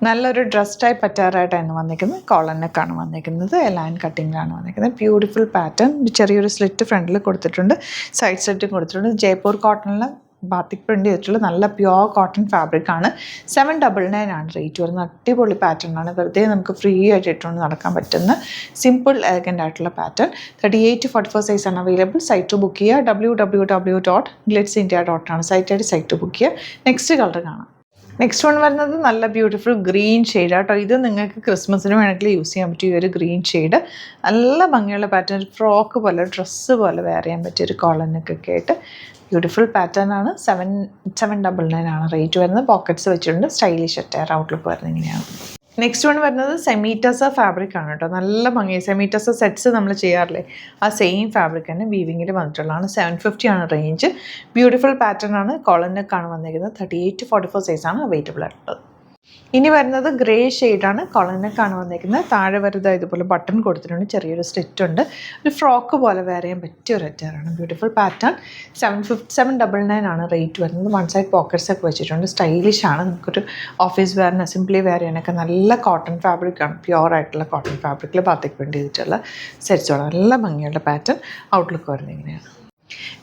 നല്ലൊരു dress type പറ്റാറായിട്ടാണ് വന്നിരിക്കുന്നത്. Collar നെക്കാണ് വന്നിരിക്കുന്നത്. ലൈൻ കട്ടിങ്ങിലാണ് വന്നിരിക്കുന്നത്. Beautiful pattern. ചെറിയൊരു സ്ലിറ്റ് ഫ്രണ്ടിൽ കൊടുത്തിട്ടുണ്ട്, സൈഡ് സ്ലിറ്റും കൊടുത്തിട്ടുണ്ട്. ജയ്പൂർ കോട്ടണിൽ ബാത്തിക് പ്രിൻ്റ് ചെയ്തിട്ടുള്ള നല്ല പ്യുവർ കോട്ടൺ ഫാബ്രിക്കാണ്. 799 ആണ് റേറ്റ് വരുന്നത്. അടിപൊളി പാറ്റേൺ ആണ്. വെറുതെ നമുക്ക് ഫ്രീ ആയിട്ട് ഇട്ടുകൊണ്ട് നടക്കാൻ പറ്റുന്ന സിമ്പിൾ എലഗൻ്റ് ആയിട്ടുള്ള പാറ്റേൺ. 38 to 44 സൈസാണ് അവൈലബിൾ. സൈറ്റ് ബുക്ക് ചെയ്യുക. www.glitzindia.com ആണ് സൈറ്റായിട്ട്. സൈറ്റ് ബുക്ക് ചെയ്യുക. നെക്സ്റ്റ് കളർ കാണാം. നെക്സ്റ്റ് വൺ വരുന്നത് നല്ല ബ്യൂട്ടിഫുൾ ഗ്രീൻ ഷെയ്ഡ് കേട്ടോ. ഇത് നിങ്ങൾക്ക് ക്രിസ്മസിന് വേണമെങ്കിൽ യൂസ് ചെയ്യാൻ പറ്റിയ ഒരു ഗ്രീൻ ഷെയ്ഡ്. നല്ല ഭംഗിയുള്ള പാറ്റേൺ. ഫ്രോക്ക് പോലെ ഡ്രസ്സ് പോലെ വെയർ ചെയ്യാൻ പറ്റിയ ഒരു കോളനൊക്കെ ആയിട്ട് ബ്യൂട്ടിഫുൾ പാറ്റേൺ ആണ്. 799 ആണ് റേറ്റ് വരുന്നത്. പോക്കറ്റ്സ് വെച്ചിട്ടുണ്ട്. സ്റ്റൈലിഷ് അറ്റയർ ഔട്ട്ലുക്ക് വരുന്നത് ഇങ്ങനെയാണ്. നെക്സ്റ്റ് വൺ വരുന്നത് സെമീറ്റസ ഫാബ്രിക് ആണ് കേട്ടോ. നല്ല ഭംഗി. സെമീറ്റസ സെറ്റ്സ് നമ്മൾ ചെയ്യാറില്ലേ, ആ സെയിം ഫാബ്രിക് തന്നെ വീവിങ്ങിൽ വന്നിട്ടുള്ളതാണ്. 750 ആണ് റേഞ്ച്. ബ്യൂട്ടിഫുൾ പാറ്റേൺ ആണ്. കോളർ നെക്കാണ് വന്നിരിക്കുന്നത്. 38 to 44 സൈസാണ് അവൈലബിൾ ആയിട്ടുള്ളത്. ഇനി വരുന്നത് ഗ്രേ ഷെയ്ഡാണ്. കോളർ നെക്കാണ് വന്നിരിക്കുന്നത്. താഴെ വരുന്നത് ഇതുപോലെ ബട്ടൺ കൊടുത്തിട്ടുണ്ട്. ചെറിയൊരു സ്ലിറ്റ് ഉണ്ട്. ഒരു ഫ്രോക്ക് പോലെ വെയർ ചെയ്യാൻ പറ്റിയ ഒരു അറ്റയറാണ്. Beautiful pattern. 799 ആണ് റേറ്റ് വരുന്നത്. വൺ സൈഡ് പോക്കറ്റ്സ് ഒക്കെ വെച്ചിട്ടുണ്ട്. സ്റ്റൈലിഷ് ആണ്. നമുക്കൊരു ഓഫീസ് വെയറിന് സിംപ്ലി വെയർ ചെയ്യാനൊക്കെ നല്ല കോട്ടൺ ഫാബ്രിക്കാണ്. പ്യുവർ ആയിട്ടുള്ള കോട്ടൺ ഫാബ്രിക്കിൽ ബാത്തിക് പ്രിൻ്റ് ചെയ്തിട്ടുള്ള സെറ്റ്സുകളാണ്. നല്ല ഭംഗിയുള്ള പാറ്റേൺ. ഔട്ട്ലുക്ക് വരുന്നത് ഇങ്ങനെയാണ്.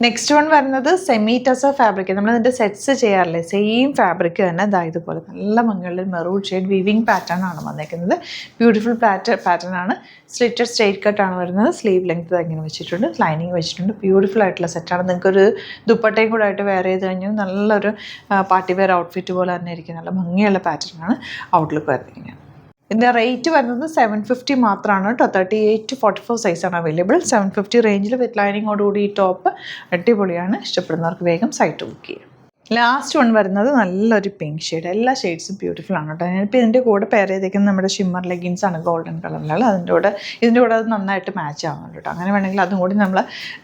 നെക്സ്റ്റ് വൺ വരുന്നത് സെമി ടസർ ഫാബ്രിക്. നമ്മൾ അതിൻ്റെ സെറ്റ്സ് ചെയ്യാറില്ലേ, സെയിം ഫാബ്രിക് തന്നെ ഇതാ ഇതുപോലെ നല്ല ഭംഗിയുള്ള മെറൂൺ ഷെയ്ഡ് വീവിങ് പാറ്റേൺ ആണ് വന്നിരിക്കുന്നത്. ബ്യൂട്ടിഫുൾ പാറ്റേൺ ആണ്. സ്ലിറ്റഡ് സ്ട്രെയിറ്റ് കട്ടാണ് വരുന്നത്. സ്ലീവ് ലെങ്ത് ഇങ്ങനെ വെച്ചിട്ടുണ്ട്. ലൈനിങ് വെച്ചിട്ടുണ്ട്. ബ്യൂട്ടിഫുൾ ആയിട്ടുള്ള സെറ്റാണ്. നിങ്ങൾക്കൊരു ദുപ്പട്ടയും കൂടെ ആയിട്ട് വെയർ ചെയ്ത് കഴിഞ്ഞാൽ നല്ലൊരു പാർട്ടി വെയർ ഔട്ട്ഫിറ്റ് പോലെ തന്നെ ഇരിക്കും. നല്ല ഭംഗിയുള്ള പാറ്റേൺ ആണ്. ഔട്ട്ലുക്ക് വരുന്നത് ഇങ്ങനെ. ഇതിൻ്റെ റേറ്റ് വരുന്നത് 750 മാത്രമാണ് കേട്ടോ. 38 to 44 സൈസാണ് അവൈലബിൾ. 750 റേഞ്ചിൽ വിത്ത് ലൈനിങ്ങോടുകൂടി ഈ ടോപ്പ് അടിപൊളിയാണ്. ഇഷ്ടപ്പെടുന്നവർക്ക് വേഗം സൈറ്റ് ബുക്ക് ചെയ്യാം. ലാസ്റ്റ് വൺ വരുന്നത് നല്ലൊരു പിങ്ക് ഷെയ്ഡ്. എല്ലാ ഷെയ്ഡ്സും ബ്യൂട്ടിഫുൾ ആണ് കേട്ടോ. ഞാനിപ്പോൾ ഇതിൻ്റെ കൂടെ പെയർ ചെയ്തേക്കുന്നത് നമ്മുടെ ഷിമ്മർ ലെഗിൻസ് ആണ്, ഗോൾഡൻ കളറിലുള്ള. ഇതിൻ്റെ കൂടെ അത് നന്നായിട്ട് മാച്ച് ആവുന്നുണ്ട് കേട്ടോ. അങ്ങനെ വേണമെങ്കിൽ അതും കൂടി നമ്മൾ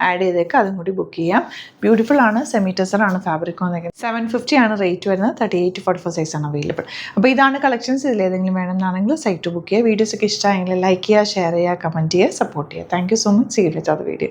ആഡ് ചെയ്തേക്കാം. അതും കൂടി ബുക്ക് ചെയ്യാം. ബ്യൂട്ടിഫുൾ ആണ്. സെമി ടസർ ആണ് ഫാബ്രിക് വന്നിരിക്കുന്നത്. 750 ആണ് റേറ്റ് വരുന്നത്. 38 to 44 സൈസാണ് അവൈലബിൾ. അപ്പോൾ ഇതാണ് കളക്ഷൻസ്. ഇതിലേതെങ്കിലും വേണമെന്നാണെങ്കിൽ സൈറ്റ് ബുക്ക് ചെയ്യുക. വീഡിയോസൊക്കെ ഇഷ്ടമായെങ്കിൽ ലൈക്ക് ചെയ്യുക, ഷെയർ ചെയ്യുക, കമൻറ്റ് ചെയ്യുക, സപ്പോർട്ട് ചെയ്യുക. Thank you so much. See you with other video.